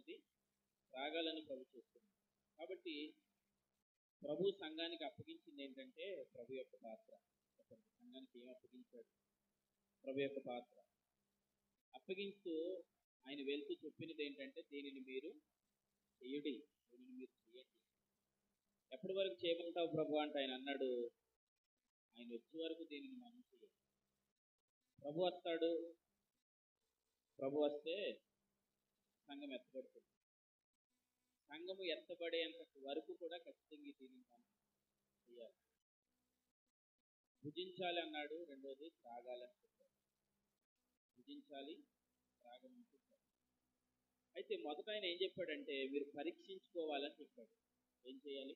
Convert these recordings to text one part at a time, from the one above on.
అయోగ్యమైనది త్రాగాలని ప్రభు చెప్తున్నాడు. కాబట్టి ప్రభు సంఘానికి అప్పగించింది ఏంటంటే ప్రభు యొక్క పాత్ర. సంఘానికి ఏం అప్పగించాడు? ప్రభు యొక్క పాత్ర అప్పగిస్తూ ఆయన వెళ్తూ చెప్పినది ఏంటంటే దీనిని మీరు చేయండి, దీనిని మీరు చేయండి. ఎప్పటి వరకు చేయమంటావు ప్రభు అంటే ఆయన అన్నాడు, ఆయన వచ్చే వరకు దీనిని మనం చేయాలి. ప్రభు వస్తాడు, ప్రభు వస్తే సంఘం ఎత్తబడుతుంది. సంఘము ఎత్తబడేంత వరకు కూడా ఖచ్చితంగా దీనిని మనం చేయాలి. భుజించాలి అన్నాడు, రెండోది త్రాగాలని చెప్పాడు. భుజించాలి, త్రాగమని చెప్పాడు. అయితే మొదట ఆయన ఏం చెప్పాడంటే మీరు పరీక్షించుకోవాలని చెప్పాడు. ఏం చేయాలి?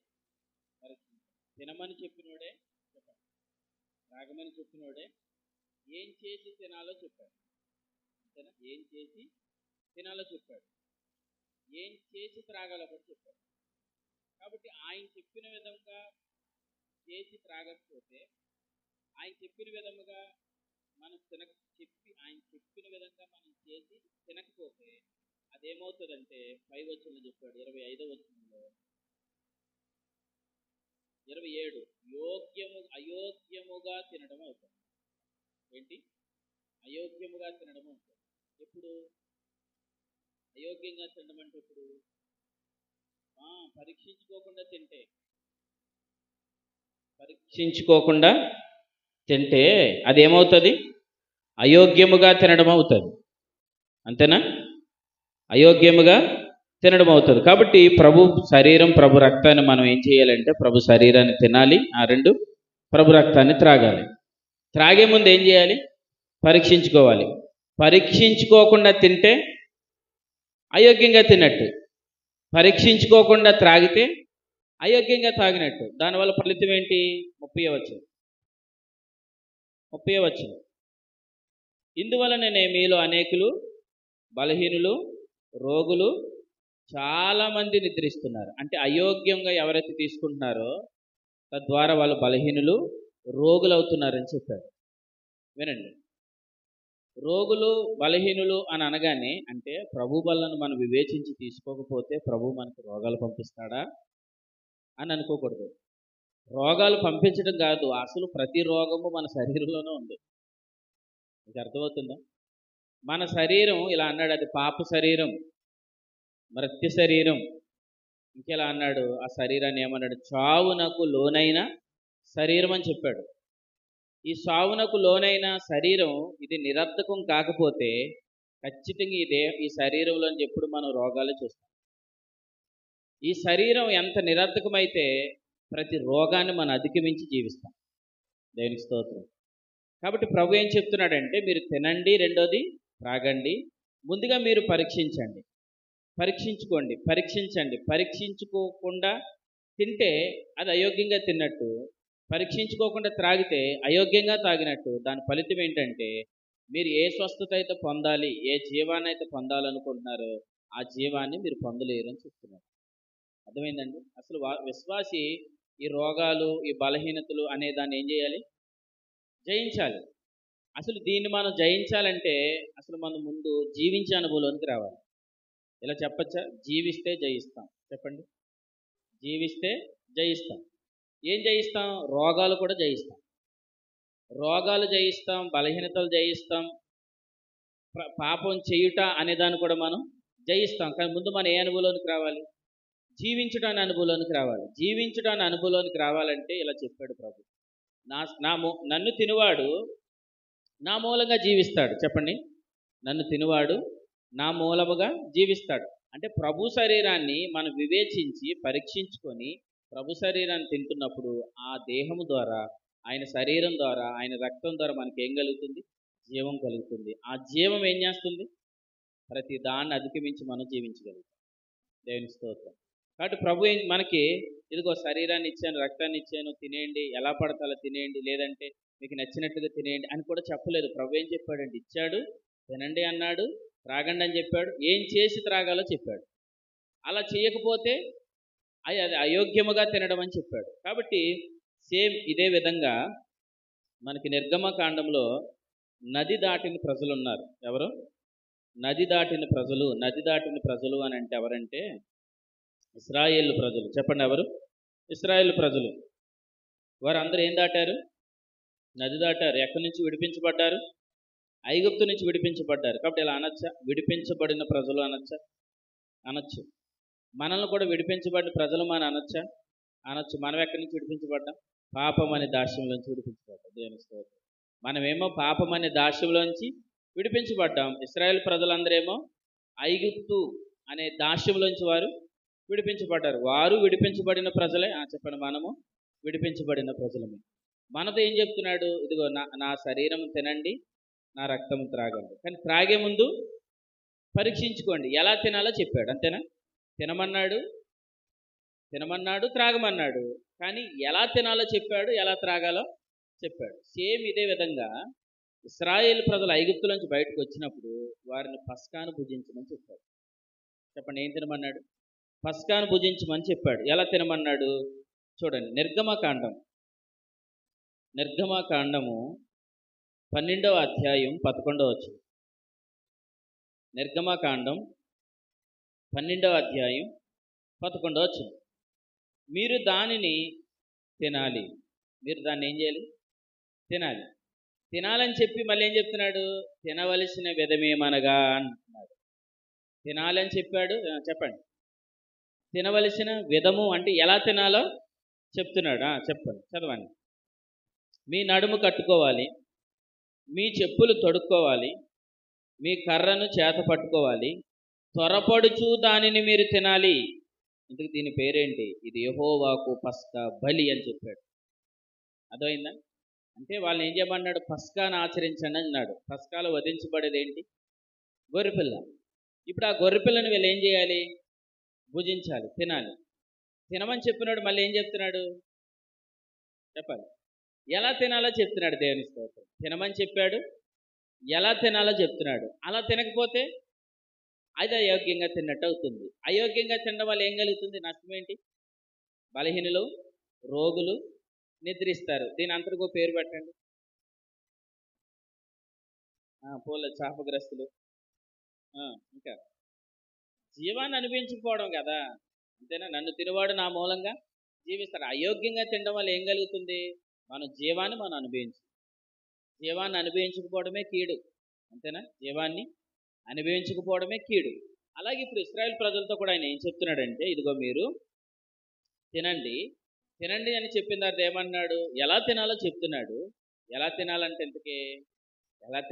పరీక్షించాలి. తినమని చెప్పినోడే చెప్పాడు, త్రాగమని చెప్పినోడే ఏం చేసి తినాలో చెప్పాడు. అంతేనా? ఏం చేసి తినాలో చెప్పాడు, ఏం చేసి త్రాగాలో కూడా చెప్పాడు. కాబట్టి ఆయన చెప్పిన విధంగా చేసి త్రాగకపోతే, ఆయన చెప్పిన విధముగా మనం ఆయన చెప్పిన విధంగా మనం చేసి తినకపోతే అదేమవుతుందంటే 5వ వచనంలో చెప్పాడు, 25వ వచనంలో 27 అయోగ్యముగా తినడం అవుతుంది. ఏంటి? అయోగ్యముగా తినడం అవుతుంది. ఎప్పుడు అయోగ్యంగా తినడం అంటే ఇప్పుడు పరీక్షించుకోకుండా తింటే అదేమవుతుంది? అయోగ్యముగా తినడం అవుతుంది. అంతేనా? అయోగ్యముగా తినడం అవుతుంది. కాబట్టి ప్రభు శరీరం, ప్రభు రక్తాన్ని మనం ఏం చేయాలంటే ప్రభు శరీరాన్ని తినాలి, రెండు ప్రభు రక్తాన్ని త్రాగాలి. త్రాగే ముందు ఏం చేయాలి? పరీక్షించుకోవాలి. పరీక్షించుకోకుండా తింటే అయోగ్యంగా తిన్నట్టు, పరీక్షించుకోకుండా త్రాగితే అయోగ్యంగా తాగినట్టు. దానివల్ల ఫలితం ఏంటి? 30వ వచనం ఇందువలననే మీలో అనేకులు బలహీనులు, రోగులు, చాలామంది నిద్రిస్తున్నారు. అంటే అయోగ్యంగా ఎవరైతే తీసుకుంటున్నారో తద్వారా వాళ్ళు బలహీనులు, రోగులు అవుతున్నారని చెప్పారు. వినండి, రోగులు, బలహీనులు అని అనగానే అంటే ప్రభు బలను మనం వివేచించి తీసుకోకపోతే ప్రభు మనకు రోగాలు పంపిస్తాడా అని అనుకోకూడదు. రోగాలు పంపించడం కాదు, అసలు ప్రతి రోగము మన శరీరంలోనే ఉంది. మీకు అర్థమవుతుందా? మన శరీరం ఇలా అన్నాడు, అది పాప శరీరం, మృత్యు శరీరం. ఇంకెలా అన్నాడు, ఆ శరీరాన్ని ఏమన్నాడు? చావునకు లోనైన శరీరం అని చెప్పాడు. ఈ చావునకు లోనైన శరీరం ఇది నిరర్థకం కాకపోతే ఖచ్చితంగా ఈ శరీరంలో ఎప్పుడు మనం రోగాలు చూస్తాం. ఈ శరీరం ఎంత నిరర్థకమైతే ప్రతి రోగాన్ని మనం అధిగమించి జీవిస్తాం. దేవునికి స్తోత్రం. కాబట్టి ప్రభు ఏం చెప్తున్నాడంటే మీరు తినండి, రెండోది త్రాగండి, ముందుగా మీరు పరీక్షించండి. పరీక్షించుకోకుండా తింటే అది అయోగ్యంగా తిన్నట్టు, పరీక్షించుకోకుండా త్రాగితే అయోగ్యంగా తాగినట్టు. దాని ఫలితం ఏంటంటే మీరు ఏ స్వస్థత అయితే పొందాలి, ఏ జీవాన్ని అయితే పొందాలనుకుంటున్నారో ఆ జీవాన్ని మీరు పొందలేరు అని చెప్తున్నారు. అర్థమైందండి? అసలు విశ్వాసి ఈ రోగాలు, ఈ బలహీనతలు అనే దాన్ని ఏం చేయాలి? జయించాలి. అసలు దీన్ని మనం జయించాలంటే అసలు మనం ముందు జీవించే అనుభవంలోనికి రావాలి. ఇలా చెప్పచ్చా? జీవిస్తే జయిస్తాం. చెప్పండి. జీవిస్తే జయిస్తాం. ఏం జయిస్తాం? రోగాలు కూడా జయిస్తాం. రోగాలు జయిస్తాం, బలహీనతలు జయిస్తాం, పాపం చేయుట అనేదాన్ని కూడా మనం జయిస్తాం. కానీ ముందు మనం ఏ అనుభవంలోనికి రావాలి? జీవించడానికి అనుభవంలోనికి రావాలి. జీవించడానికి అనుభవంలోనికి రావాలంటే ఇలా చెప్పాడు ప్రభు, నన్ను తినువాడు నా మూలంగా జీవిస్తాడు. చెప్పండి. నన్ను తినువాడు నా మూలముగా జీవిస్తాడు. అంటే ప్రభు శరీరాన్ని మనం వివేచించి పరీక్షించుకొని ప్రభు శరీరాన్ని తింటున్నప్పుడు ఆ దేహము ద్వారా, ఆయన శరీరం ద్వారా, ఆయన రక్తం ద్వారా మనకి ఏం కలుగుతుంది? జీవం కలుగుతుంది. ఆ జీవం ఏం చేస్తుంది? ప్రతి దాన్ని అధిగమించి మనం జీవించగలుగుతాం. దేవుని స్తోత్రం. కాబట్టి ప్రభు మనకి ఇదిగో శరీరాన్ని ఇచ్చాను, రక్తాన్ని ఇచ్చాను, తినేయండి, ఎలా పడతాలో తినేయండి, లేదంటే మీకు నచ్చినట్టుగా తినేయండి అని కూడా చెప్పలేదు. ప్రభు ఏం చెప్పాడండి? ఇచ్చాడు, తినండి అన్నాడు, త్రాగండి అని చెప్పాడు, ఏం చేసి త్రాగాలో చెప్పాడు. అలా చేయకపోతే అది అయోగ్యముగా తినడం అని చెప్పాడు. కాబట్టి సేమ్ ఇదే విధంగా మనకి నిర్గమకాండంలో నది దాటిన ప్రజలు ఉన్నారు. ఎవరు? నది దాటిన ప్రజలు అని అంటే ఎవరంటే ఇశ్రాయేలు ప్రజలు. చెప్పండి ఎవరు? ఇశ్రాయేలు ప్రజలు. వారందరూ ఏం దాటారు? నది దాటారు. ఎక్కడి నుంచి విడిపించబడ్డారు? ఐగుప్తు నుంచి విడిపించబడ్డారు. కాబట్టి ఇలా అనొచ్చా? విడిపించబడిన ప్రజలు అనొచ్చా? అనొచ్చు. మనల్ని కూడా విడిపించబడిన ప్రజలు మన అనొచ్చా? అనొచ్చు. మనం ఎక్కడి నుంచి విడిపించబడ్డాం? పాపం అనే దాస్యంలోంచి విడిపించబడ్డాం. దేవుని స్తోత్రం. మనమేమో పాపం అనే దాస్యంలోంచి విడిపించబడ్డాం. ఇశ్రాయేల్ ప్రజలందరేమో ఐగుప్తు అనే దాస్యంలోంచి వారు విడిపించబడ్డారు. వారు విడిపించబడిన ప్రజలే. చెప్పండి, మనము విడిపించబడిన ప్రజలమే. మనతో ఏం చెప్తున్నాడు? ఇదిగో నా శరీరం తినండి, నా రక్తం త్రాగండి. కానీ త్రాగే ముందు పరీక్షించుకోండి. ఎలా తినాలో చెప్పాడు. అంతేనా? తినమన్నాడు, త్రాగమన్నాడు. కానీ ఎలా తినాలో చెప్పాడు, ఎలా త్రాగాలో చెప్పాడు. సేమ్ ఇదే విధంగా ఇశ్రాయేలు ప్రజలు ఐగుప్తు నుంచి బయటకు వచ్చినప్పుడు వారిని పస్కాను భుజించమని చెప్పాడు. చెప్పండి, ఏం తినమన్నాడు? పస్కాను భుజించమని చెప్పాడు. ఎలా తినమన్నాడు? చూడండి, నిర్గమకాండము 12వ అధ్యాయం 11వ వచనం. నిర్గమకాండం 12వ అధ్యాయం 11వ వచనం. మీరు దానిని తినాలి. మీరు దాన్ని ఏం చేయాలి? తినాలి. తినాలని చెప్పి మళ్ళీ ఏం చెప్తున్నాడు? తినవలసిన విధమేమనగా అంటున్నాడు. తినాలి అని చెప్పాడు. చెప్పండి, తినవలసిన విధము అంటే ఎలా తినాలో చెప్తున్నాడు. చెప్పండి, చదవండి. మీ నడుము కట్టుకోవాలి, మీ చెప్పులు తొడుక్కోవాలి, మీ కర్రను చేత పట్టుకోవాలి, త్వరపడుచు దానిని మీరు తినాలి. ఇందుకు దీని పేరేంటి? ఇది యెహోవాకు పస్కా బలి అని చెప్పాడు. అర్థమైందా? అంటే వాళ్ళని ఏం చేయమన్నాడు? పస్కాను ఆచరించండి అన్నాడు. పస్కాలో వధించబడేది ఏంటి? గొర్రెపిల్ల. ఇప్పుడు ఆ గొర్రెపిల్లని వీళ్ళు ఏం చేయాలి? భుజించాలి, తినాలి. తినమని చెప్పినాడు. మళ్ళీ ఏం చెప్తున్నాడు? చెప్పాలి. ఎలా తినాలో చెప్తున్నాడు. దేవుని స్తోత్రం. తినమని చెప్పాడు, ఎలా తినాలో చెప్తున్నాడు. అలా తినకపోతే అది అయోగ్యంగా తిన్నట్టు అవుతుంది. అయోగ్యంగా తినడం వల్ల ఏం కలుగుతుంది? నష్టం ఏంటి? బలహీనులు, రోగులు నిద్రిస్తారు. దీని అంతటికో పేరు పెట్టండి. శాపగ్రస్తులు. ఇంకా జీవాన్ని అనుభవించకపోవడం కదా. అంతేనా? నన్ను తినవాడు నా మూలంగా జీవిస్తాడు. అయోగ్యంగా తినడం వల్ల ఏం కలుగుతుంది? మనం జీవాన్ని అనుభవించకపోవడమే కీడు. అంతేనా? జీవాన్ని అనుభవించకపోవడమే కీడు. అలాగే ఇప్పుడు ఇశ్రాయేల్ ప్రజలతో కూడా ఆయన ఏం చెప్తున్నాడంటే, ఇదిగో మీరు తినండి అని చెప్పిన తర్వాత ఏమన్నాడు? ఎలా తినాలో చెప్తున్నాడు. ఎలా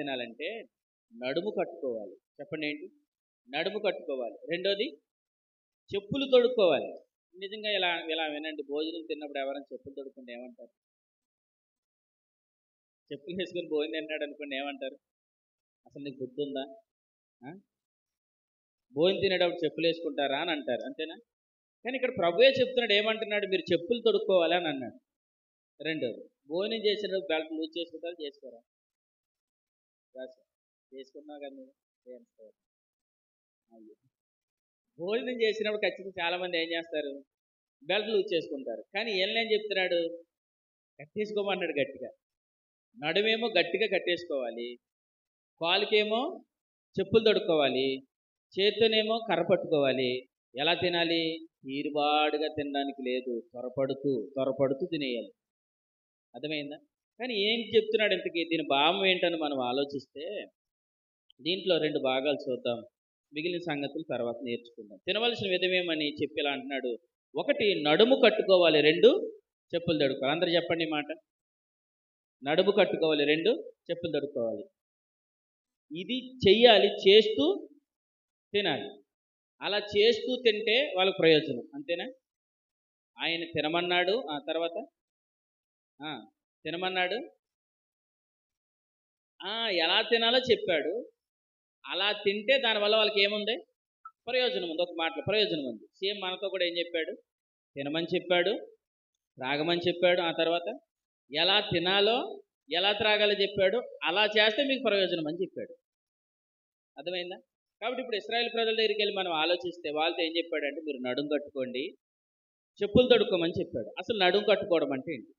తినాలంటే నడుము కట్టుకోవాలి. చెప్పండి, ఏంటి? నడుము కట్టుకోవాలి. రెండోది, చెప్పులు తొడుక్కోవాలి. నిజంగా ఇలా వినండి. భోజనం తిన్నప్పుడు ఎవరైనా చెప్పులు తొడుక్కుంటే ఏమంటారు? చెప్పులు వేసుకొని భోజనం తిన్నాడు అనుకోండి, ఏమంటారు? అసలు నీకు బుద్ధి ఉందా? భోజనం తినేటప్పుడు చెప్పులు వేసుకుంటారా అని అంటారు. అంతేనా? కానీ ఇక్కడ ప్రభువే చెప్తున్నాడు. ఏమంటున్నాడు? మీరు చెప్పులు తొడుక్కోవాలి అని అన్నాడు. రెండోది, భోజనం చేసినప్పుడు బెల్ట్ లూజ్ చేసుకుంటారు, చేసుకోరా? చేసుకున్నావు కదా నువ్వు. భోజనం చేసినప్పుడు ఖచ్చితంగా చాలామంది ఏం చేస్తారు? బెల్ట్ లూజ్ చేసుకుంటారు. కానీ వీళ్ళని ఏం చెప్తున్నాడు? కట్టేసుకోమన్నాడు గట్టిగా. నడుమేమో గట్టిగా కట్టేసుకోవాలి, కాలుకేమో చెప్పులు తొడుక్కోవాలి, చేతితోనేమో కర్ర పట్టుకోవాలి. ఎలా తినాలి? తీరుబాటుగా తినడానికి లేదు, త్వరపడుతూ తినేయాలి. అర్థమైందా? కానీ ఏం చెప్తున్నాడు ఇంతకీ? దీని భావం ఏంటని మనం ఆలోచిస్తే దీంట్లో 2 భాగాలు చూద్దాం. మిగిలిన సంగతులు తర్వాత నేర్చుకుందాం. తినవలసిన విధమేమని చెప్పి ఇలా అంటున్నాడు. 1, నడుము కట్టుకోవాలి. 2, చెప్పులు తొడుక్కోవాలి. అందరూ చెప్పండి మాట. నడుము కట్టుకోవాలి, 2 చెప్పులు తొడుక్కోవాలి. ఇది చెయ్యాలి, చేస్తూ తినాలి. అలా చేస్తూ తింటే వాళ్ళకి ప్రయోజనం. అంతేనా? ఆయన తినమన్నాడు. తర్వాత తినమన్నాడు, ఎలా తినాలో చెప్పాడు. అలా తింటే దానివల్ల వాళ్ళకి ఏముంది? ప్రయోజనం ఉంది. ఒక మాటలో ప్రయోజనం ఉంది. సేమ్ మనతో కూడా ఏం చెప్పాడు? తినమని చెప్పాడు, త్రాగమని చెప్పాడు. ఆ తర్వాత ఎలా తినాలో, ఎలా త్రాగాలో చెప్పాడు. అలా చేస్తే మీకు ప్రయోజనం అని చెప్పాడు. అర్థమైందా? కాబట్టి ఇప్పుడు ఇశ్రాయేల్ ప్రజల దగ్గరికి వెళ్ళి మనం ఆలోచిస్తే వాళ్ళతో ఏం చెప్పాడంటే, మీరు నడుము కట్టుకోండి, చెప్పులు తొడుక్కోమని చెప్పాడు. అసలు నడుము కట్టుకోవడం అంటే ఏంటి?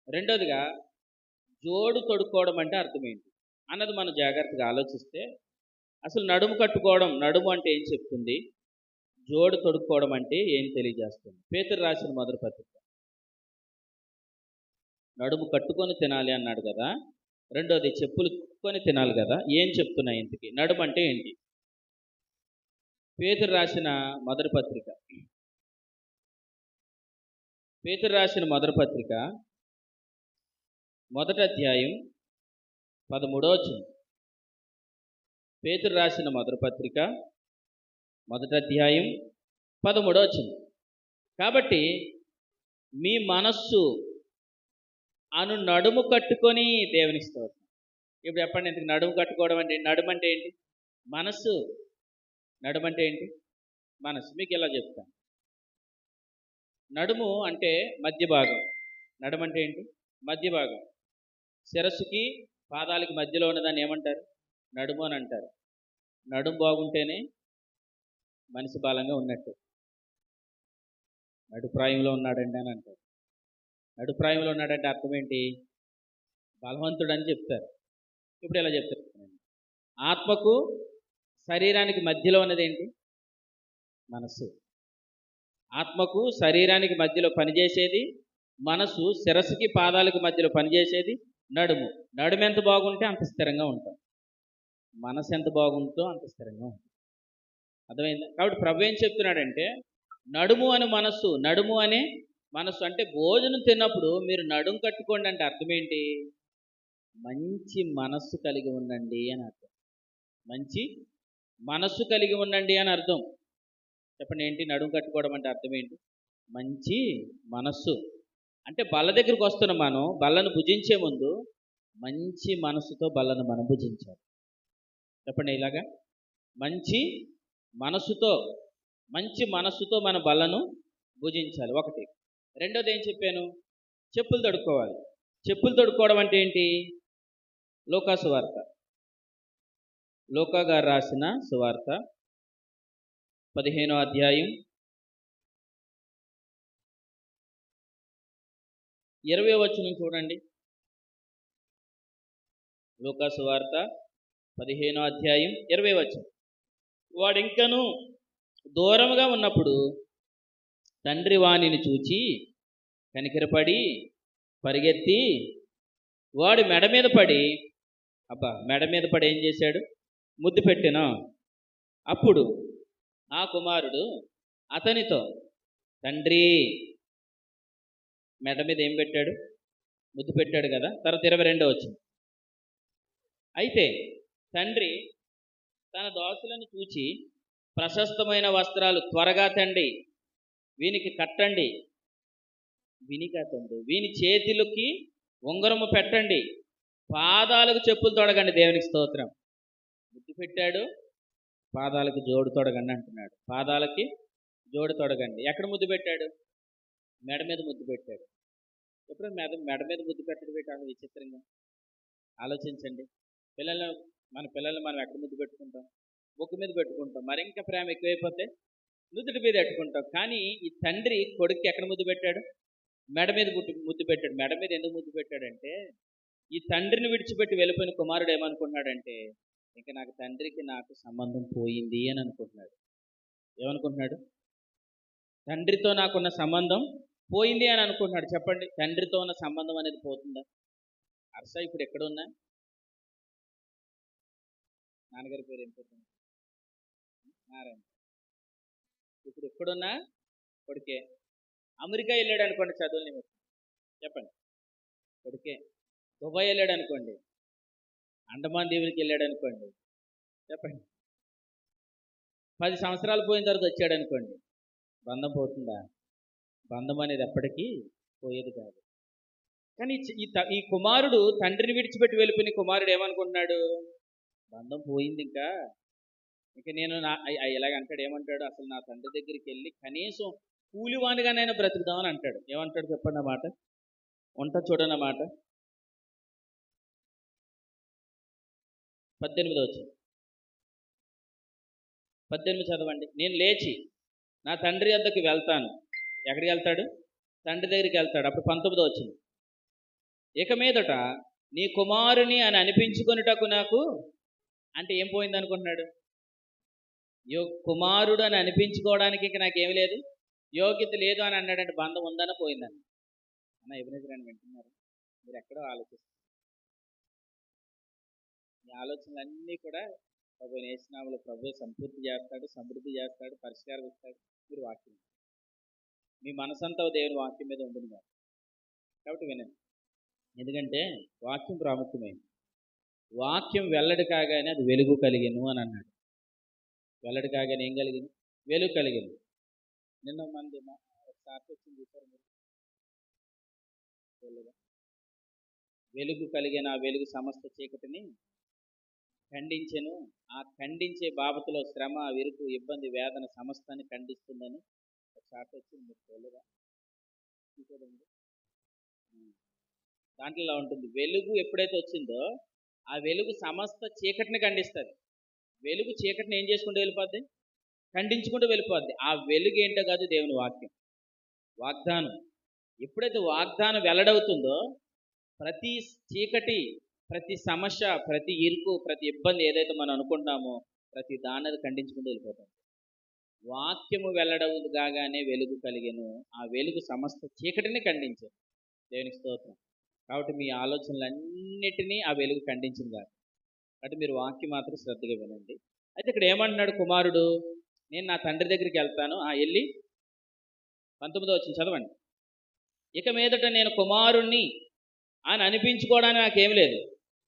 రెండోదిగా, జోడు తొడుక్కోవడం అంటే అర్థం ఏంటి అన్నది మనం జాగ్రత్తగా ఆలోచిస్తే అసలు నడుము కట్టుకోవడం, నడుము అంటే ఏం చెప్తుంది? జోడు తొడుక్కోవడం అంటే ఏం తెలియజేస్తుంది? పేతురు రాసిన మొదటి పత్రిక. నడుము కట్టుకొని తినాలి అన్నాడు కదా. రెండోది చెప్పులు కుట్టుకొని తినాలి కదా. ఏం చెప్తున్నాయి ఇంతకి? నడుము అంటే ఏంటి? పేతురు రాసిన మొదటి పత్రిక, పేతురు రాసిన మొదటి పత్రిక మొదటి అధ్యాయం 13వ వచనం. పేతురు రాసిన మొదటి పత్రిక మొదటి అధ్యాయం 13వ వచనం. కాబట్టి మీ మనస్సు అను నడుము కట్టుకొని దేవునికి స్తోత్రం. ఇప్పుడు చెప్పండి, ఇంతకు నడుము కట్టుకోవడం అంటే నడుము అంటే ఏంటి? మనస్సు. నడుము అంటే ఏంటి? మనస్సు. మీకు ఎలా చెప్తాను. నడుము అంటే మధ్య భాగం. నడుము అంటే ఏంటి? మధ్య భాగం. శిరస్సుకి పాదాలకి మధ్యలో ఉన్నదాన్ని ఏమంటారు? నడుము అని అంటారు. నడుము బాగుంటేనే మనిషి బలంగా ఉన్నట్టు. నడుప్రాయంలో ఉన్నాడండి అని అంటారు. నడుప్రాయంలో ఉన్నాడంటే అర్థం ఏంటి? బలవంతుడు అని చెప్తారు. ఇప్పుడు ఎలా చెప్తారు? ఆత్మకు శరీరానికి మధ్యలో ఉన్నది ఏంటి? మనస్సు. ఆత్మకు శరీరానికి మధ్యలో పనిచేసేది మనసు, శిరస్సుకి పాదాలకు మధ్యలో పనిచేసేది నడుము. నడుము ఎంత బాగుంటే అంత స్థిరంగా ఉంటాం. మనసు ఎంత బాగుంటుందో అంత స్థిరంగా ఉంటుంది. అర్థమైందా? కాబట్టి ప్రభు ఏం చెప్తున్నాడంటే నడుము అని మనస్సు, నడుము అనే మనస్సు అంటే భోజనం తిన్నప్పుడు మీరు నడుము కట్టుకోండి అంటే అర్థం ఏంటి? మంచి మనస్సు కలిగి ఉండండి అని అర్థం. మంచి మనస్సు కలిగి ఉండండి అని అర్థం. చెప్పండి, ఏంటి నడుము కట్టుకోవడం అంటే అర్థం ఏంటి? మంచి మనస్సు. అంటే బల్ల దగ్గరికి వస్తున్నాం. మనం బల్లను భుజించే ముందు మంచి మనస్సుతో బల్లను మనం భుజించాలి. చెప్పండి, ఇలాగా మంచి మనస్సుతో, మంచి మనస్సుతో మన బల్లను భుజించాలి. ఒకటి. రెండోది ఏం చెప్పాను? చెప్పులు తొడుక్కోవాలి. చెప్పులు తొడుక్కోవడం అంటే ఏంటి? లూకా సువార్త, లూకా గారు రాసిన సువార్త 15వ అధ్యాయం 20వ వచనం చూడండి. లూకా సువార్త 15వ అధ్యాయం 20వ వచనం. వాడు ఇంకను దూరముగా ఉన్నప్పుడు తండ్రి వానిని చూచి కనికరపడి పరిగెత్తి వాడి మెడ మీద పడి, మెడ మీద పడి ఏం చేశాడు? ముద్దు పెట్టెను. అప్పుడు ఆ కుమారుడు అతనితో, తండ్రి, మెడ మీద ఏం పెట్టాడు? ముద్దు పెట్టాడు కదా. తర్వాత 22వ వచనం. అయితే తండ్రి తన దాసులను చూచి, ప్రశస్తమైన వస్త్రాలు త్వరగా తండి, వీనికి కట్టండి, వీని చేతులకి ఉంగరము పెట్టండి, పాదాలకు చెప్పులు తొడగండి. దేవునికి స్తోత్రం. ముద్దు పెట్టాడు, పాదాలకు జోడు తొడగండి అంటున్నాడు. పాదాలకి జోడు తొడగండి. ఎక్కడ ముద్దు పెట్టాడు? మెడ మీద ముద్దు పెట్టాడు. ఎప్పుడు మెడ మీద ముద్దు పెట్టడం పెట్టాలి విచిత్రంగా. ఆలోచించండి. మన పిల్లల్ని మనం ఎక్కడ ముద్దు పెట్టుకుంటాం? ముక్కు మీద పెట్టుకుంటాం. మరి ఇంకా ప్రేమ ఎక్కువైపోతే నుదుటి మీద పెట్టుకుంటాం. కానీ ఈ తండ్రి కొడుక్కి ఎక్కడ ముద్దు పెట్టాడు? మెడ మీద ముద్దు పెట్టాడు. మెడ మీద ఎందుకు ముద్దు పెట్టాడంటే, ఈ తండ్రిని విడిచిపెట్టి వెళ్ళిపోయిన కుమారుడు ఏమనుకుంటున్నాడంటే, ఇంకా నాకు తండ్రికి నాకు సంబంధం పోయింది అని అనుకుంటున్నాడు. ఏమనుకుంటున్నాడు? తండ్రితో నాకున్న సంబంధం పోయింది అని అనుకుంటున్నాడు. చెప్పండి, తండ్రితో ఉన్న సంబంధం అనేది పోతుందా? హర్ష ఇప్పుడు ఎక్కడున్నా? నాన్నగారి పేరు ఏం పోతుంది? నారాయణ. ఇప్పుడు ఎక్కడున్నా కొడుకే. అమెరికా వెళ్ళాడు అనుకోండి చదువుల నిమిత్తం, చెప్పండి, కొడుకే. దుబాయ్ వెళ్ళాడు అనుకోండి, అండమాన్ దీవులకి వెళ్ళాడు అనుకోండి, చెప్పండి, 10 సంవత్సరాలు పోయిన తర్వాత వచ్చాడు అనుకోండి, బంధం పోతుందా? బంధం అనేది ఎప్పటికీ పోయేది కాదు. కానీ ఈ కుమారుడు, తండ్రిని విడిచిపెట్టి వెళ్ళిపోయిన కుమారుడు ఏమనుకుంటున్నాడు? బంధం పోయింది, ఇంకా నేను ఇలాగ అంటాడు. ఏమంటాడు? అసలు నా తండ్రి దగ్గరికి వెళ్ళి కనీసం కూలివానిగానైనా బ్రతుకుదామని అంటాడు. ఏమంటాడు చెప్పండి అన్నమాట? చూడండి అన్నమాట. 18వ వచనం. 18 చదవండి. నేను లేచి నా తండ్రి వద్దకు వెళ్తాను. ఎక్కడికి వెళ్తాడు? తండ్రి దగ్గరికి వెళ్తాడు. అప్పుడు 19వ వచనం. ఇక మీదట నీ కుమారుని అని అనిపించుకొనుటకు నాకు అంటే ఏం పోయింది అనుకుంటున్నాడు? కుమారుడు అని అనిపించుకోవడానికి ఇంక నాకేం లేదు, యోగ్యత లేదు అని అన్నాడంటే బంధం ఉందన్న పోయిందని. అన్న ఎబినేజర్ వింటున్నారు? మీరు ఎక్కడో ఆలోచిస్తారు. మీ ఆలోచనలన్నీ కూడా ప్రభు నేసినాములు ప్రభు సంపూర్తి చేస్తాడు, సమృద్ధి చేస్తాడు, పరిష్కారం ఇస్తాడు. మీరు వాక్యం, మీ మనసంతా దేవుని వాక్యం మీద ఉంటుంది కాదు. కాబట్టి వినండి, ఎందుకంటే వాక్యం ప్రాముఖ్యమైంది. వాక్యం వెల్లడి కాగానే అది వెలుగు కలిగిను అని అన్నాడు. వెల్లడి కాగానే ఏం కలిగింది? వెలుగు కలిగింది. నిన్న మంది ఒకసారి వచ్చింది చూసారు మీరు? వెలుగు కలిగిన ఆ వెలుగు సమస్త చీకటిని ఖండించెను. ఆ ఖండించే బాబతులో శ్రమ, విరుపు, ఇబ్బంది, వేదన సమస్తాన్ని ఖండిస్తుందని ఒక చాట్ వచ్చింది, మీరు చూడలేదా? దాంట్లో ఉంటుంది, వెలుగు ఎప్పుడైతే వచ్చిందో ఆ వెలుగు సమస్త చీకటిని ఖండిస్తుంది. వెలుగు చీకటిని ఏం చేసుకుంటూ వెళ్ళిపోద్ది? ఖండించుకుంటూ వెళ్ళిపోద్ది. ఆ వెలుగు ఏంటో కాదు, దేవుని వాక్యం, వాగ్దానం. ఎప్పుడైతే వాగ్దానం వెల్లడవుతుందో ప్రతి చీకటి, ప్రతి సమస్య, ప్రతి ఇరుకు, ప్రతి ఇబ్బంది ఏదైతే మనం అనుకుంటామో ప్రతి దాన్ని అది ఖండించుకుంటూ వెళ్ళిపోతాం. వాక్యము వెల్లడవు కాగానే వెలుగు కలిగెను. ఆ వెలుగు సమస్త చీకటిని ఖండించారు. దేవునికి స్తోత్రం. కాబట్టి మీ ఆలోచనలన్నిటినీ ఆ వెలుగు ఖండించింది కాదు. కాబట్టి మీరు వాక్యం మాత్రం శ్రద్ధగా వినండి. అయితే ఇక్కడ ఏమంటున్నాడు కుమారుడు? నేను నా తండ్రి దగ్గరికి వెళ్తాను. వెళ్ళి 19వ వచనం చదవండి. ఇక మీదట నేను కుమారుణ్ణి అని అనిపించుకోవడానికి నాకేం లేదు,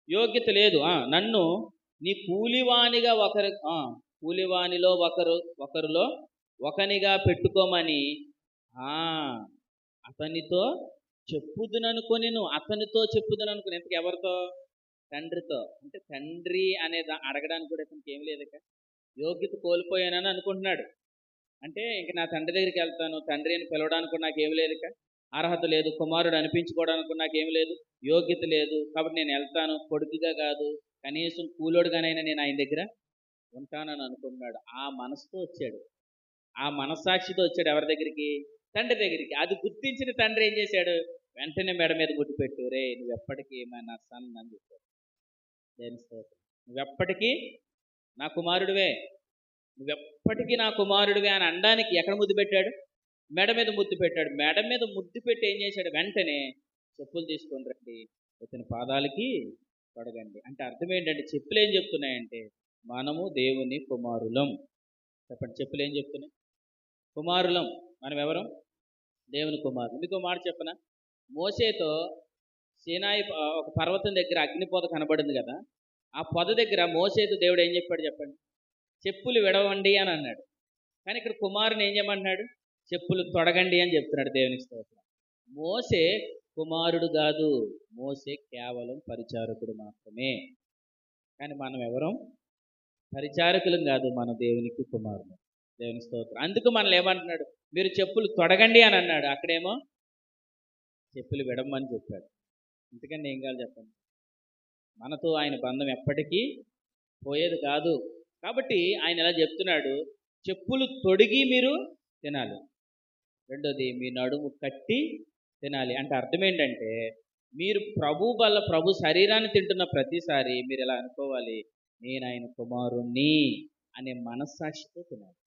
యోగ్యత లేదు. నన్ను నీ కూలివానిగా కూలివానిలో ఒకరిలో ఒకనిగా పెట్టుకోమని అతనితో చెప్పుదుననుకొని, అతనితో చెప్పుదుననుకొని. ఇంతకు ఎవరితో? తండ్రితో. అంటే తండ్రి అనేది అడగడానికి కూడా అతనికి ఏం లేదక, యోగ్యత కోల్పోయానని అనుకుంటున్నాడు. అంటే ఇంక నా తండ్రి దగ్గరికి వెళ్తాను, తండ్రి అని పిలవడానికి కూడా నాకేం లేదుక, అర్హత లేదు. కుమారుడు అనిపించుకోవడానికి నాకేం లేదు, యోగ్యత లేదు. కాబట్టి నేను వెళ్తాను, కొడుకుగా కాదు కనీసం కూలోడుగానైనా నేను ఆయన దగ్గర ఉంటానని అనుకున్నాడు. ఆ మనసుతో వచ్చాడు, ఆ మనస్సాక్షితో వచ్చాడు. ఎవరి దగ్గరికి? తండ్రి దగ్గరికి. అది గుర్తించిన తండ్రి ఏం చేశాడు? వెంటనే మెడ మీద ముద్దు పెట్టు, రే నువ్వెప్పటికీ నా సన్ అని చెప్పాడు. నువ్వెప్పటికీ నా కుమారుడివే, నువ్వెప్పటికీ నా కుమారుడివే అని అనడానికి ఎక్కడ ముద్దు పెట్టాడు? మెడ మీద ముద్దు పెట్టాడు. మెడ మీద ముద్దు పెట్టి ఏం చేశాడు? వెంటనే చెప్పులు తీసుకొని రండి, ఇతని పాదాలకి తొడగండి. అంటే అర్థం ఏంటంటే చెప్పులు ఏం చెప్తున్నాయంటే మనము దేవుని కుమారులం. చెప్పండి, చెప్పులు ఏం చెప్తున్నాయి? కుమారులం. మనం ఎవరం? దేవుని కుమారులు. మీకు మాట చెప్పనా? మోసేతో సీనాయి ఒక పర్వతం దగ్గర అగ్నిపొద కనబడింది కదా, ఆ పొద దగ్గర మోసేతో దేవుడు ఏం చెప్పాడు చెప్పండి? చెప్పులు విడవండి అని అన్నాడు. కానీ ఇక్కడ కుమారుని ఏం చేయమంటున్నాడు? చెప్పులు తొడగండి అని చెప్తున్నాడు. దేవునికి స్తోత్రం. మోసే కుమారుడు కాదు, మోసే కేవలం పరిచారకుడు మాత్రమే. కానీ మనం ఎవరం? పరిచారకులం కాదు, మన దేవునికి కుమారుడు. దేవుని స్తోత్రం. అందుకు మనల్ని ఏమంటున్నాడు? మీరు చెప్పులు తొడగండి అని అన్నాడు, అక్కడేమో చెప్పులు విడమని చెప్పాడు. ఎందుకంటే ఏం కాదు చెప్పండి, మనతో ఆయన బంధం ఎప్పటికీ పోయేది కాదు. కాబట్టి ఆయన ఎలా చెప్తున్నాడు? చెప్పులు తొడిగి మీరు తినాలి. రెండోది, మీ నడుము కట్టి తినాలి. అంటే అర్థం ఏంటంటే మీరు ప్రభు శరీరాన్ని తింటున్న ప్రతిసారి మీరు ఎలా అనుకోవాలి? నేను ఆయన కుమారుణ్ణి అనే మనస్సాక్షితో తినాలి.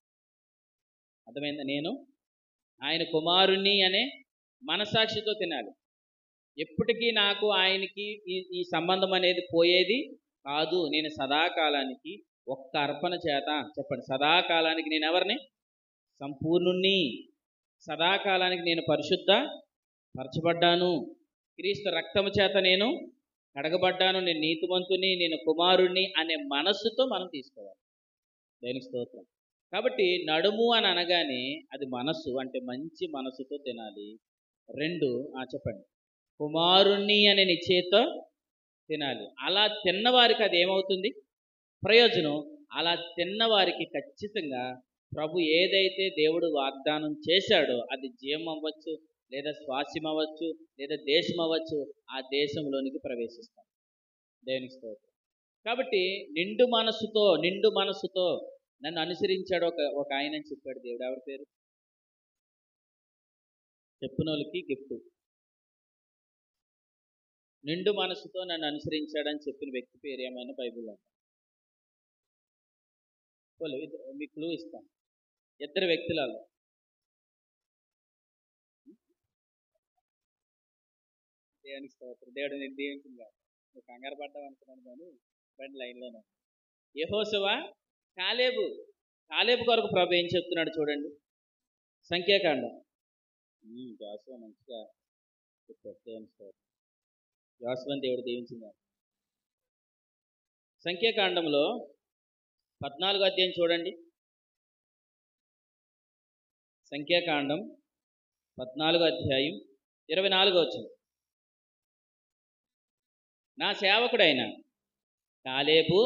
అర్థమైందా? నేను ఆయన కుమారుణ్ణి అనే మనస్సాక్షితో తినాలి. ఎప్పటికీ నాకు ఆయనకి ఈ సంబంధం అనేది పోయేది కాదు. నేను సదాకాలానికి ఒక్క అర్పణ చేత, చెప్పండి, సదాకాలానికి నేను ఎవరిని? సంపూర్ణుణ్ణి. సదాకాలానికి నేను పరిశుద్ధ పరచబడ్డాను, క్రీస్తు రక్తము చేత నేను కడగబడ్డాను, నేను నీతిమంతుని, నేను కుమారుణ్ణి అనే మనస్సుతో మనం తీసుకోవాలి. దేవునికి స్తోత్రం. కాబట్టి నడుము అని అనగానే అది మనస్సు, అంటే మంచి మనస్సుతో తినాలి. రెండు, చెప్పండి, కుమారుణ్ణి అనే నిశ్చయతో తినాలి. అలా తిన్నవారికి అది ఏమవుతుంది? ప్రయోజనం. అలా తిన్నవారికి ఖచ్చితంగా ప్రభు ఏదైతే దేవుడు వాగ్దానం చేశాడో అది జీవం అవ్వచ్చు, లేదా స్వాస్యం అవ్వచ్చు, లేదా దేశం అవ్వచ్చు, ఆ దేశంలోనికి ప్రవేశిస్తాం. దేవునికి స్తోత్రం. కాబట్టి నిండు మనస్సుతో నన్ను అనుసరించాడు ఒక ఆయన అని చెప్పాడు దేవుడు. ఎవరి పేరు? చెప్పినోళ్ళకి గిఫ్ట్. నిండు మనసుతో నన్ను అనుసరించాడని చెప్పిన వ్యక్తి పేరు ఏమైనా బైబిల్లో? మీకు క్లూ ఇస్తాను. ఇద్దరు వ్యక్తులలో. దేవునికి స్తోత్రం. దేవుడు నేను దీవించింది కాదు, నువ్వు కంగారు పడ్డావు అనుకున్నాను, కానీ బండి లైన్లోనే. యెహోషువ, కాలేబు. కాలేబు కొరకు ప్రభు ఏం చెప్తున్నాడు చూడండి. సంఖ్యాకాండం. జాషువా మంచిగా చెప్పాడు. దేవునికి స్తోత్రం. జాషువాని దేవుడు దీవించింది. సంఖ్యాకాండంలో 14వ అధ్యాయం చూడండి. సంఖ్యాకాండం 14వ అధ్యాయం 24వ వచనం. నా సేవకుడైన కాలేబు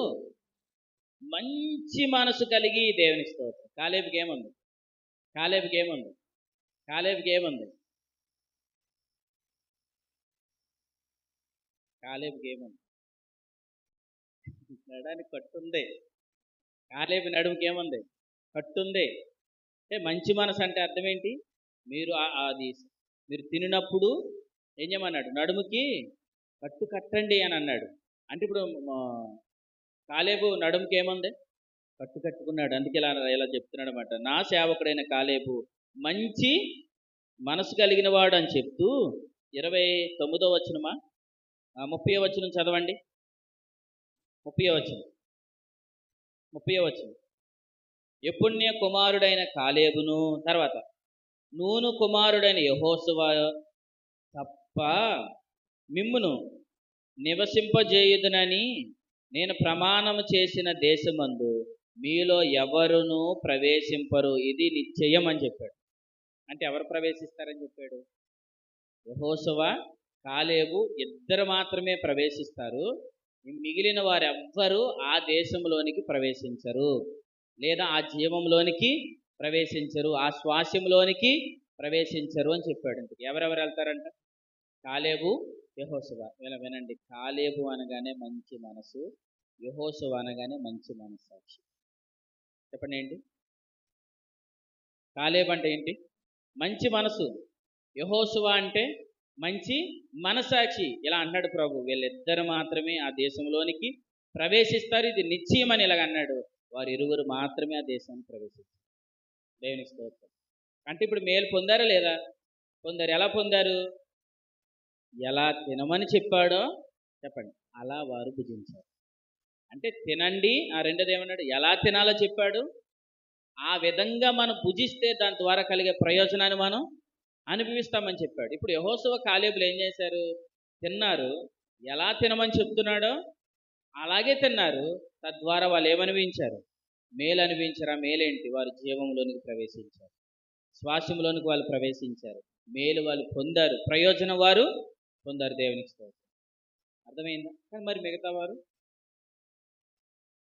మంచి మనసు కలిగి, దేవునికి స్తోత్రం. కాలేబుకి ఏముంది? కాలేబుకి ఏముంది? కాలేబుకి ఏముంది? కాలేబుకి ఏముంది? నడానికి కట్టుంది. కాలేబు నడుముకి ఏముంది? కట్టుంది. అంటే మంచి మనసు అంటే అర్థం ఏంటి? మీరు అది మీరు తినినప్పుడు ఏం చేయమన్నాడు? నడుముకి కట్టు కట్టండి అని అన్నాడు. అంటే ఇప్పుడు కాలేబు నడుముకి ఏముంది? కట్టు కట్టుకున్నాడు. అందుకే ఇలా చెప్తున్నాడు అనమాట. నా సేవకుడైన కాలేబు మంచి మనసు కలిగిన వాడు అని చెప్తూ 29వ వచనమా 30వ వచనం చదవండి. 30వ వచనం. యెఫున్నె కుమారుడైన కాలేబును, తర్వాత నూను కుమారుడైన యెహోషువ తప్ప మిమ్మును నివసింపజేయుదునని నేను ప్రమాణము చేసిన దేశమందు మీలో ఎవరునూ ప్రవేశింపరు, ఇది నిశ్చయం అని చెప్పాడు. అంటే ఎవరు ప్రవేశిస్తారని చెప్పాడు? యెహోషువ, కాలేబు ఇద్దరు మాత్రమే ప్రవేశిస్తారు. మిగిలిన వారెవ్వరూ ఆ దేశంలోనికి ప్రవేశించరు, లేదా ఆ జీవంలోనికి ప్రవేశించరు, ఆ శ్వాసంలోనికి ప్రవేశించరు అని చెప్పాడు. ఎవరెవరు వెళ్తారంట? కాలేబు, యెహోషువ. వినండి, కాలేబు అనగానే మంచి మనసు, యెహోషువ అనగానే మంచి మనస్సాక్షి. చెప్పండి ఏంటి? కాలేబు అంటే ఏంటి? మంచి మనసు. యెహోషువ అంటే మంచి మనసాక్షి. ఇలా అన్నాడు ప్రభు, వీళ్ళిద్దరు మాత్రమే ఆ దేశంలోనికి ప్రవేశిస్తారు, ఇది నిశ్చయం అని ఇలాగ అన్నాడు. వారు ఇరువురు మాత్రమే ఆ దేశానికి ప్రవేశిస్తారు. దేవునికి స్తోత్రం. అంటే ఇప్పుడు మేలు పొందారా లేదా? పొందారు. ఎలా పొందారు? ఎలా తినమని చెప్పాడో చెప్పండి, అలా వారు భుజించారు. అంటే తినండి. ఆ రెండోది ఏమన్నాడు? ఎలా తినాలో చెప్పాడు. ఆ విధంగా మనం భుజిస్తే దాని ద్వారా కలిగే ప్రయోజనాన్ని మనం అనుభవిస్తామని చెప్పాడు. ఇప్పుడు యెహోషువ, కాలేబులు ఏం చేశారు? తిన్నారు. ఎలా తినమని చెప్తున్నాడో అలాగే తిన్నారు. తద్వారా వాళ్ళు ఏమనుభవించారు? మేలు అనుభవించారు. ఆ మేలేంటి? వారు జీవంలోనికి ప్రవేశించారు, శ్వాసంలోనికి వాళ్ళు ప్రవేశించారు, మేలు వాళ్ళు పొందారు, ప్రయోజనం వారు పొందారు. దేవునికి స్తోత్రం. అర్థమైందా? కానీ మరి మిగతా వారు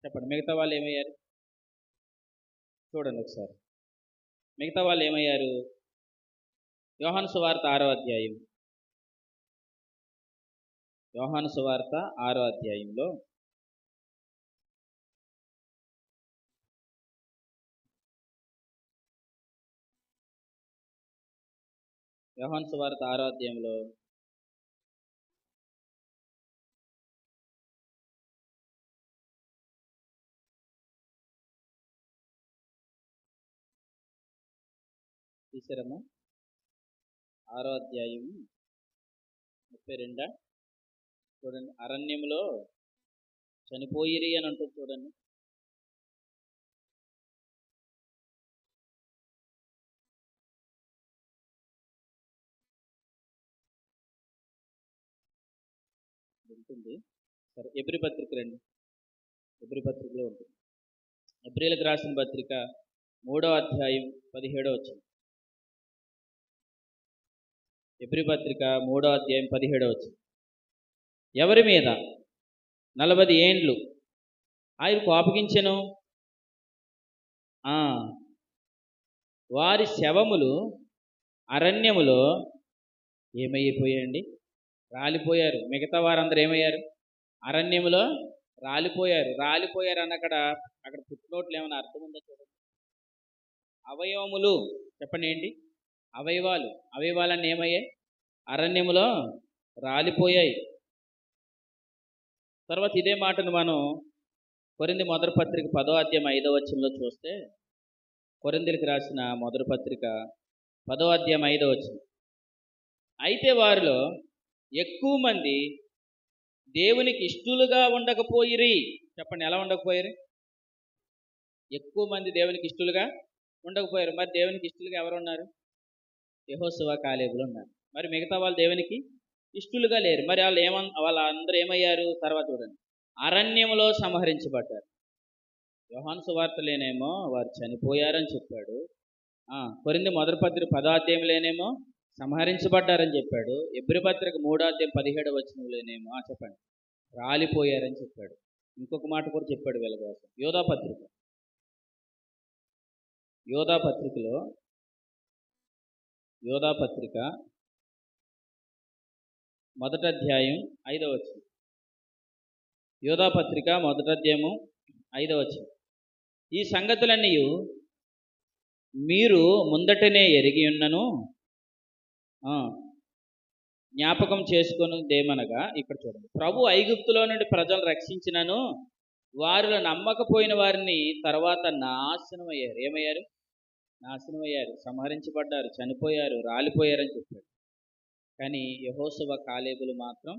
చెప్పండి, మిగతా వాళ్ళు ఏమయ్యారు? చూడండి ఒకసారి, మిగతా వాళ్ళు ఏమయ్యారు? యోహాను సువార్త 6వ అధ్యాయం. యోహాను సువార్త 6వ అధ్యాయంలో యోహాను సువార్త 6వ అధ్యాయంలో తీసారమ్మా, 6వ అధ్యాయం 32 చూడండి. అరణ్యంలో చనిపోయిరి అని అంటుంది చూడండి. ఉంటుంది. సరే, ఎబ్రీ పత్రిక రండి. ఎబ్రీ పత్రికలో ఉంటుంది. ఎబ్రీలకు రాసిన పత్రిక 3వ అధ్యాయం 17వ వచనం. ఎబ్రీ పత్రిక 3వ అధ్యాయం 17వ వచనం. ఎవరి మీద 40 ఏండ్లు ఆయన కోపగించెను, వారి శవములు అరణ్యములో ఏమైపోయాయండి? రాలిపోయారు. మిగతా వారందరూ ఏమయ్యారు? అరణ్యములో రాలిపోయారు. రాలిపోయారు అని అక్కడ పుట్టినోట్లు ఏమైనా అర్థం ఉందో చూడండి. అవయవములు చెప్పండి ఏంటి? అవయవాలన్నీ ఏమయ్యాయి? అరణ్యములో రాలిపోయాయి. తర్వాత ఇదే మాటను మనం కొరింథీ మొదటి పత్రిక 10వ అధ్యాయం 5వ వచనంలో చూస్తే, కొరింథీయులకు రాసిన మొదటి పత్రిక 10వ అధ్యాయం 5వ వచనం. అయితే వారిలో ఎక్కువ మంది దేవునికి ఇష్టలుగా ఉండకపోయిరి. చెప్పండి, ఎలా ఉండకపోయారు? ఎక్కువ మంది దేవునికి ఇష్టలుగా ఉండకపోయారు. మరి దేవునికి ఇష్టలుగా ఎవరు ఉన్నారు? యెహోషువ, కాలేబులు ఉన్నారు. మరి మిగతా వాళ్ళు దేవునికి ఇష్టలుగా లేరు. మరి వాళ్ళందరూ ఏమయ్యారు? తర్వాత చూడండి, అరణ్యంలో సంహరించబడ్డారు. యోహాను సువార్తలేనేమో వారు చనిపోయారని చెప్పాడు. కొరింథీ మొదటి పత్రిక 10వ అధ్యాయంలోనేమో సంహరించబడ్డారని చెప్పాడు. ఎబ్రీ పత్రిక 3వ అధ్యాయం 17వ వచనంలోనేమో చెప్పండి, రాలిపోయారని చెప్పాడు. ఇంకొక మాట కూడా చెప్పాడు వీళ్ళ కోసం. యోధా పత్రిక మొదటి అధ్యాయం 5వ వచనం. యోధా పత్రిక మొదటి అధ్యాయము 5వ వచనం. ఈ సంగతులన్నీ మీరు ముందటనే ఎరిగి ఉన్నను జ్ఞాపకం చేసుకొనుదేమనగా, ఇక్కడ చూడండి, ప్రభు ఐగుప్తులో నుండి ప్రజలు రక్షించినను వారిలో నమ్మకపోయిన వారిని తర్వాత నాశనం అయ్యారు. ఏమయ్యారు? నాశనం అయ్యారు, సంహరించబడ్డారు, చనిపోయారు, రాలిపోయారని చెప్పాడు. కానీ యెహోషువ, కాలేబులు మాత్రం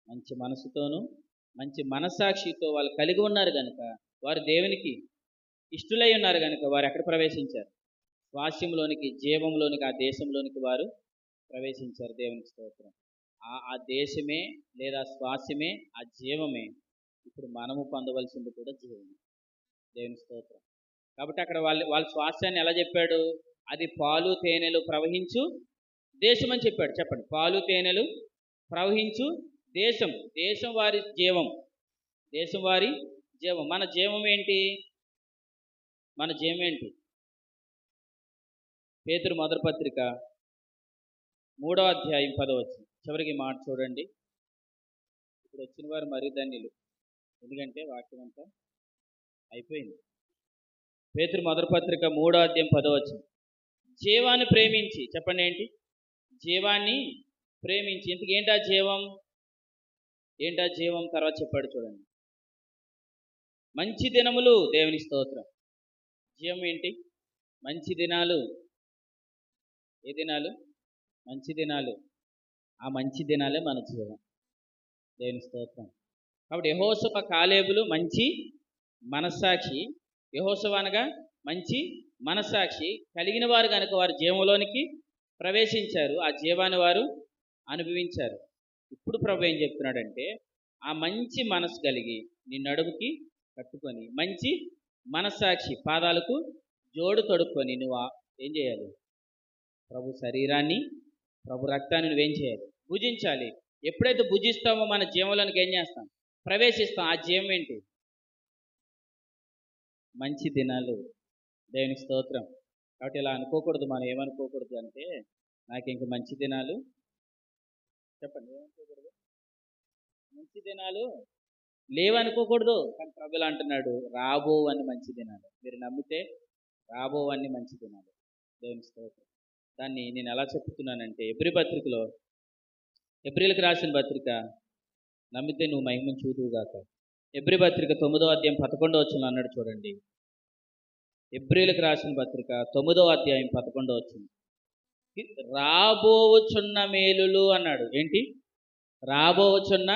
మంచి మనసుతోనూ మంచి మనస్సాక్షితో వాళ్ళు కలిగి ఉన్నారు కనుక, వారు దేవునికి ఇష్టలై ఉన్నారు కనుక వారు ఎక్కడ ప్రవేశించారు? స్వాస్యంలోనికి, జీవంలోనికి, ఆ దేశంలోనికి వారు ప్రవేశించారు. దేవునికి స్తోత్రం. ఆ దేశమే లేదా స్వాస్యమే, ఆ జీవమే ఇప్పుడు మనము పొందవలసింది కూడా జీవమే. దేవునికి స్తోత్రం. కాబట్టి అక్కడ వాళ్ళ స్వాస్యాన్ని ఎలా చెప్పాడు? అది పాలు తేనెలు ప్రవహించు దేశం అని చెప్పాడు. చెప్పండి, పాలు తేనెలు ప్రవహించు దేశం. దేశం వారి జీవం. దేశం వారి జీవం. మన జీవం ఏంటి? పేతురు మొదటి పత్రిక 3వ అధ్యాయం 10వ వచనం. చివరికి మాట చూడండి. ఇప్పుడు వచ్చిన వారు మరీ ధన్యులు, ఎందుకంటే వాక్యం అంతా అయిపోయింది. పేతురు మొదటి పత్రిక 3వ అధ్యాయం 10వ వచనం. జీవాన్ని ప్రేమించి, చెప్పండి ఏంటి? జీవాన్ని ప్రేమించి. ఇంతకు ఏంటా జీవం? తర్వాత చెప్పాడు చూడండి, మంచి దినములు. దేవుని స్తోత్రం. జీవం ఏంటి? మంచి దినాలు. ఏ దినాలు? మంచి దినాలు. ఆ మంచి దినాలే మన జీవం. దేవుని స్తోత్రం. కాబట్టి యెహోషువ, కాలేబులు మంచి మనస్సాక్షి. యెహోషువ అనగా మంచి మనస్సాక్షి కలిగిన వారు కనుక వారి జీవంలోనికి ప్రవేశించారు. ఆ జీవాన్ని వారు అనుభవించారు. ఇప్పుడు ప్రభు ఏం చెప్తున్నాడంటే, ఆ మంచి మనసు కలిగి నీ నడుముకి కట్టుకొని, మంచి మనస్సాక్షి పాదాలకు జోడు తొడుక్కొని నువ్వు ఏం చేయాలి? ప్రభు శరీరాన్ని, ప్రభు రక్తాన్ని నువ్వేం చేయాలి? భుజించాలి. ఎప్పుడైతే భుజిస్తామో మన జీవంలోనికి ఏం చేస్తాం? ప్రవేశిస్తాం. ఆ జీవం ఏంటి? మంచి దినాలు. దేవునికి స్తోత్రం. కాబట్టి ఇలా అనుకోకూడదు. మనం ఏమనుకోకూడదు అంటే, నాకు ఇంక మంచి దినాలు, చెప్పండి, ఏమనుకోకూడదు? మంచి దినాలు లేవనుకోకూడదు. కానీ ప్రభులు అంటున్నాడు, రాబోవన్నీ మంచి దినాలు. మీరు నమ్మితే రాబోవన్నీ మంచి దినాలు. దేవుని స్తోత్రం. దాన్ని నేను ఎలా చెప్తున్నానంటే, ఎబ్రీలకు రాసిన పత్రిక, నమ్మితే నువ్వు మహిమను చూదువుగాక. ఎబ్రీ పత్రిక 9వ అధ్యాయం 11వ వచనం అన్నాడు చూడండి. ఎబ్రీలకు రాసిన పత్రిక 9వ అధ్యాయం 11వ వచనం. రాబోవుచున్న మేలులు అన్నాడు. ఏంటి? రాబోవుచున్న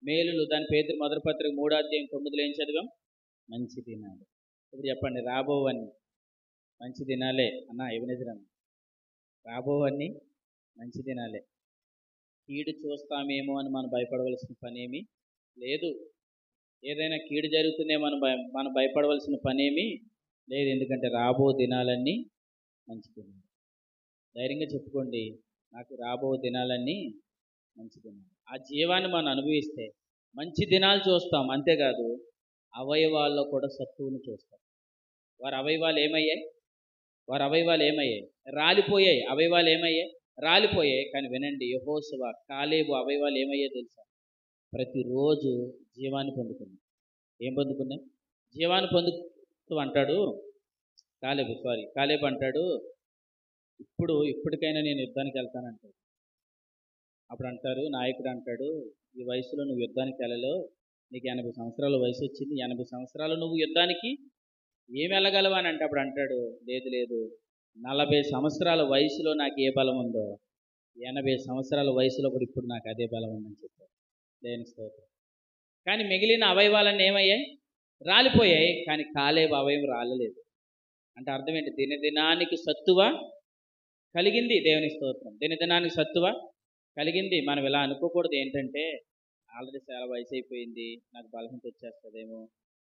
మేలులు. దాని పేతురు మొదటి పత్రిక 3వ అధ్యాయం 9లో ఏం చదివాం? మంచి దినాలు. ఇప్పుడు చెప్పండి, రాబోవన్నీ మంచి దినాలే అన్నా. ఎవరినిదిరా? రాబోవన్నీ మంచి దినాలే. కీడు చూస్తామేమో అని మనం భయపడవలసిన పనేమీ లేదు. ఏదైనా కీడు జరుగుతుందేమో మనం భయపడవలసిన పనేమీ లేదు. ఎందుకంటే రాబో దినాలన్నీ మంచి దినాలు. ధైర్యంగా చెప్పుకోండి, నాకు రాబో దినాలన్నీ మంచి దినాలు. ఆ జీవాన్ని మనం అనుభవిస్తే మంచి దినాలు చూస్తాం. అంతేకాదు, అవయవాల్లో కూడా సత్తువును చూస్తాం. వారి అవయవాలు ఏమయ్యాయి? రాలిపోయాయి. అవయవాలు ఏమయ్యాయి? రాలిపోయాయి. కానీ వినండి, యెహోషువ, కాలేబు అవయవాలు ఏమయ్యాయి తెలుసా? ప్రతిరోజు జీవాన్ని పొందుకున్నాయి. ఏం పొందుకున్నాయి? జీవాన్ని పొందుతూ అంటాడు కాలేబు అంటాడు, ఇప్పటికైనా నేను యుద్ధానికి వెళ్తానంటాడు. అప్పుడు అంటారు, నాయకుడు అంటాడు, ఈ వయసులో నువ్వు యుద్ధానికి వెళ్ళలేవు, నీకు 80 సంవత్సరాల వయసు వచ్చింది, 80 సంవత్సరాలు నువ్వు యుద్ధానికి ఏమి వెళ్ళగలవా అని అంటే అప్పుడు అంటాడు, లేదు లేదు, 40 సంవత్సరాల వయసులో నాకు ఏ బలం ఉందో 80 సంవత్సరాల వయసులో కూడా ఇప్పుడు నాకు అదే బలం ఉందని చెప్పారు. దేనికి స్తోత్రం. కానీ మిగిలిన అవయవాలన్నీ ఏమయ్యాయి? రాలిపోయాయి. కానీ కాలేబు అవయవం రాలలేదు. అంటే అర్థం ఏంటి? దినదినానికి సత్తువ కలిగింది. దేవునికి స్తోత్రం. దినదినానికి సత్తువ కలిగింది. మనం ఇలా అనుకోకూడదు ఏంటంటే ఆల్రెడీ చాలా వయసు అయిపోయింది, నాకు బలహీనత వచ్చేస్తుందేమో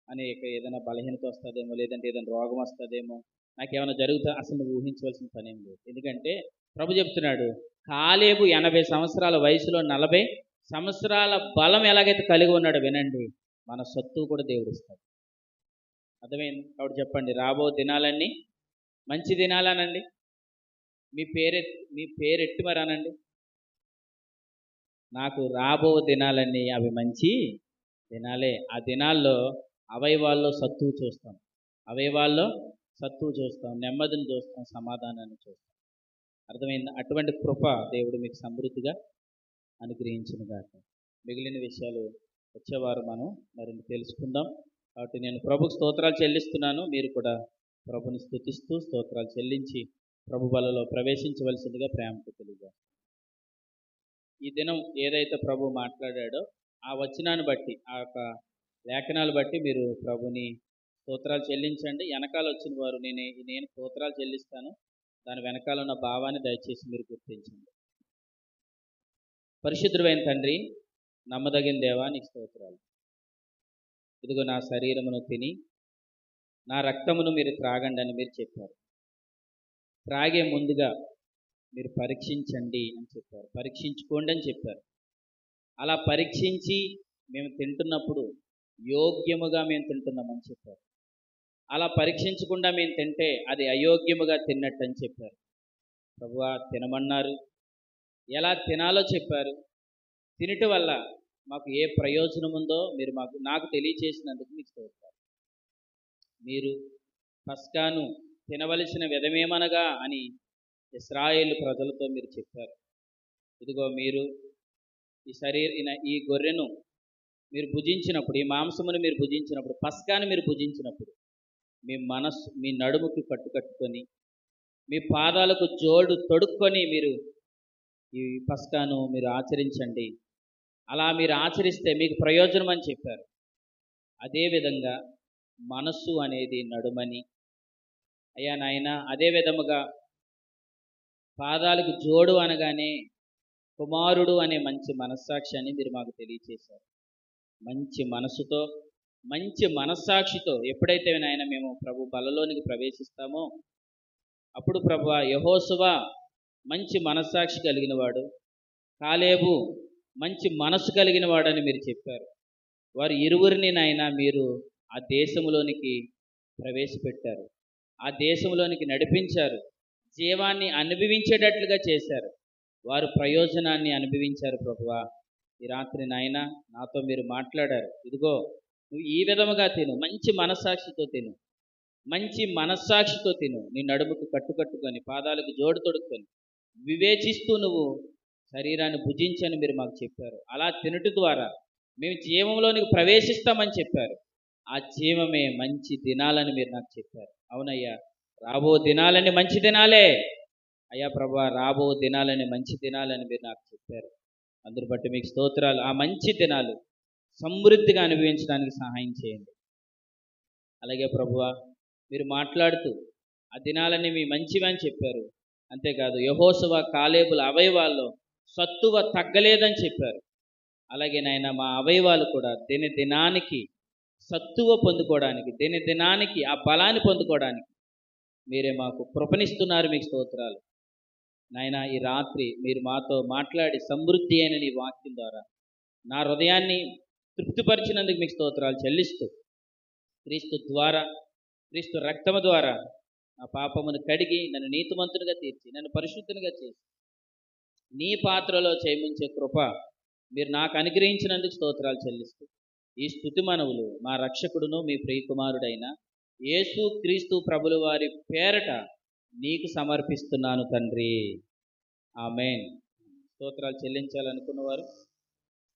అని, ఏదైనా బలహీనత వస్తుందేమో, లేదంటే ఏదైనా రోగం వస్తుందేమో, నాకేమైనా జరుగుతా, అసలు నువ్వు ఊహించవలసిన పని ఏం లేదు. ఎందుకంటే ప్రభు చెప్తున్నాడు, కాలేబు 80 సంవత్సరాల వయసులో 40 సంవత్సరాల బలం ఎలాగైతే కలిగి ఉన్నాడో వినండి, మన సత్తువు కూడా దేవుడు ఇస్తాడు. అర్థమైంది? కాబట్టి చెప్పండి, రాబో దినాలన్నీ మంచి దినాలనండి. మీ పేరెట్టి మరి అనండి, నాకు రాబో దినాలన్నీ అవి మంచి దినాలే. ఆ దినాల్లో అవయవాల్లో సత్తువు చూస్తాం, అవయవాల్లో సత్తువు చూస్తాం, నెమ్మదిని చూస్తాం, సమాధానాన్ని చూస్తాం. అర్థమైంది? అటువంటి కృప దేవుడు మీకు సమృద్ధిగా అనుగ్రహించిన గాక. మిగిలిన విషయాలు వచ్చేవారు మనం మరింత తెలుసుకుందాం. కాబట్టి నేను ప్రభుకు స్తోత్రాలు చెల్లిస్తున్నాను. మీరు కూడా ప్రభుని స్తుతిస్తూ స్తోత్రాలు చెల్లించి ప్రభు బలలో ప్రవేశించవలసిందిగా ప్రేమతో తెలియజేస్తాను. ఈ దినం ఏదైతే ప్రభు మాట్లాడాడో ఆ వచనాన్ని బట్టి, ఆ యొక్క లేఖనాలు బట్టి మీరు ప్రభుని స్తోత్రాలు చెల్లించండి. వెనకాల వచ్చిన వారు నేను స్తోత్రాలు చెల్లిస్తాను, దాని వెనకాల ఉన్న భావాన్ని దయచేసి మీరు గుర్తించండి. పరిశుద్ధుడైన తండ్రి, నమ్మదగిన దేవా, నీకు స్తోత్రాలు. ఇదిగో నా శరీరమును తిని నా రక్తమును మీరు త్రాగండి అని మీరు చెప్పారు. త్రాగే ముందుగా మీరు పరీక్షించండి అని చెప్పారు, పరీక్షించుకోండి అని చెప్పారు. అలా పరీక్షించి మేము తింటున్నప్పుడు యోగ్యముగా మేము తింటున్నామని చెప్పారు. అలా పరీక్షించకుండా మేము తింటే అది అయోగ్యముగా తిన్నట్టు అని చెప్పారు. ప్రభువా, తినమన్నారు, ఎలా తినాలో చెప్పారు. తినటం వల్ల మాకు ఏ ప్రయోజనం ఉందో మీరు నాకు తెలియచేసినందుకు మీకు స్తోత్రాలు. మీరు పస్కాను తినవలసిన విధమేమనగా అని ఇశ్రాయేలు ప్రజలతో మీరు చెప్పారు. ఇదిగో మీరు ఈ గొర్రెను మీరు భుజించినప్పుడు, ఈ మాంసమును మీరు భుజించినప్పుడు, పస్కాను మీరు భుజించినప్పుడు మీ నడుముకి కట్టుకొని మీ పాదాలకు జోడు తొడుక్కొని మీరు ఈ పస్కాను మీరు ఆచరించండి. అలా మీరు ఆచరిస్తే మీకు ప్రయోజనం అని చెప్పారు. అదేవిధంగా మనస్సు అనేది నడుమని, అయ్యా నాయన, అదే విధముగా పాదాలకు జోడు అనగానే కుమారుడు అనే మంచి మనస్సాక్షిని మీరు మాకు తెలియచేశారు. మంచి మనసుతో, మంచి మనస్సాక్షితో ఎప్పుడైతే నాయన మేము ప్రభు బలలోనికి ప్రవేశిస్తామో అప్పుడు ప్రభువా, యెహోషువ మంచి మనస్సాక్షి కలిగిన వాడు, కాలేబు మంచి మనసు కలిగిన వాడని మీరు చెప్పారు. వారు ఇరువురిని నాయన మీరు ఆ దేశంలోనికి ప్రవేశపెట్టారు, ఆ దేశంలోనికి నడిపించారు, జీవాన్ని అనుభవించేటట్లుగా చేశారు, వారు ప్రయోజనాన్ని అనుభవించారు. ప్రభువా, ఈ రాత్రి నాయన నాతో మీరు మాట్లాడారు. ఇదిగో నువ్వు ఈ విధముగా తిను, మంచి మనస్సాక్షితో తిను, మంచి మనస్సాక్షితో తిను, నీ నడుముకు కట్టుకొని పాదాలకు జోడు తొడుక్కొని వివేచిస్తూ నువ్వు శరీరాన్ని భుజించని మీరు మాకు చెప్పారు. అలా తినట ద్వారా మేము జీవంలోనికి ప్రవేశిస్తామని చెప్పారు. ఆ జీవమే మంచి దినాలని మీరు నాకు చెప్పారు. అవునయ్యా, రాబో దినాలని మంచి దినాలే. అయ్యా ప్రభువా, రాబో దినాలని మంచి దినాలని మీరు నాకు చెప్పారు. అందుని బట్టి మీకు స్తోత్రాలు. ఆ మంచి దినాలు సమృద్ధిగా అనుభవించడానికి సహాయం చేయండి. అలాగే ప్రభువా, మీరు మాట్లాడుతూ ఆ దినాలని మీ మంచివి అని చెప్పారు. అంతేకాదు యెహోషువ కాలేబుల అవయవాల్లో సత్తువ తగ్గలేదని చెప్పారు. అలాగే నాయన మా అవయవాలు కూడా దినానికి సత్తువ పొందుకోవడానికి, దినానికి ఆ బలాన్ని పొందుకోవడానికి మీరే మాకు కృపనిస్తున్నారు. మీకు స్తోత్రాలు నాయన. ఈ రాత్రి మీరు మాతో మాట్లాడి సమృద్ధి అయిన నీ వాక్యం ద్వారా నా హృదయాన్ని తృప్తిపరిచినందుకు మీకు స్తోత్రాలు చెల్లిస్తూ, క్రీస్తు రక్తము ద్వారా నా పాపమును కడిగి నన్ను నీతిమంతునిగా తీర్చి నన్ను పరిశుద్ధునిగా చేసి నీ పాత్రలో చేయముంచే కృప మీరు నాకు అనుగ్రహించినందుకు స్తోత్రాలు చెల్లిస్తూ, ఈ స్తుతి మనవులు మా రక్షకుడును మీ ప్రియకుమారుడైన యేసు క్రీస్తు ప్రభుల వారి పేరట నీకు సమర్పిస్తున్నాను తండ్రి. ఆమేన్. స్తోత్రాలు చెల్లించాలనుకున్నవారు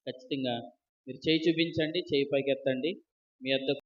ఖచ్చితంగా మీరు చేయి చూపించండి, చేయి పైకెత్తండి. మీ యొద్ద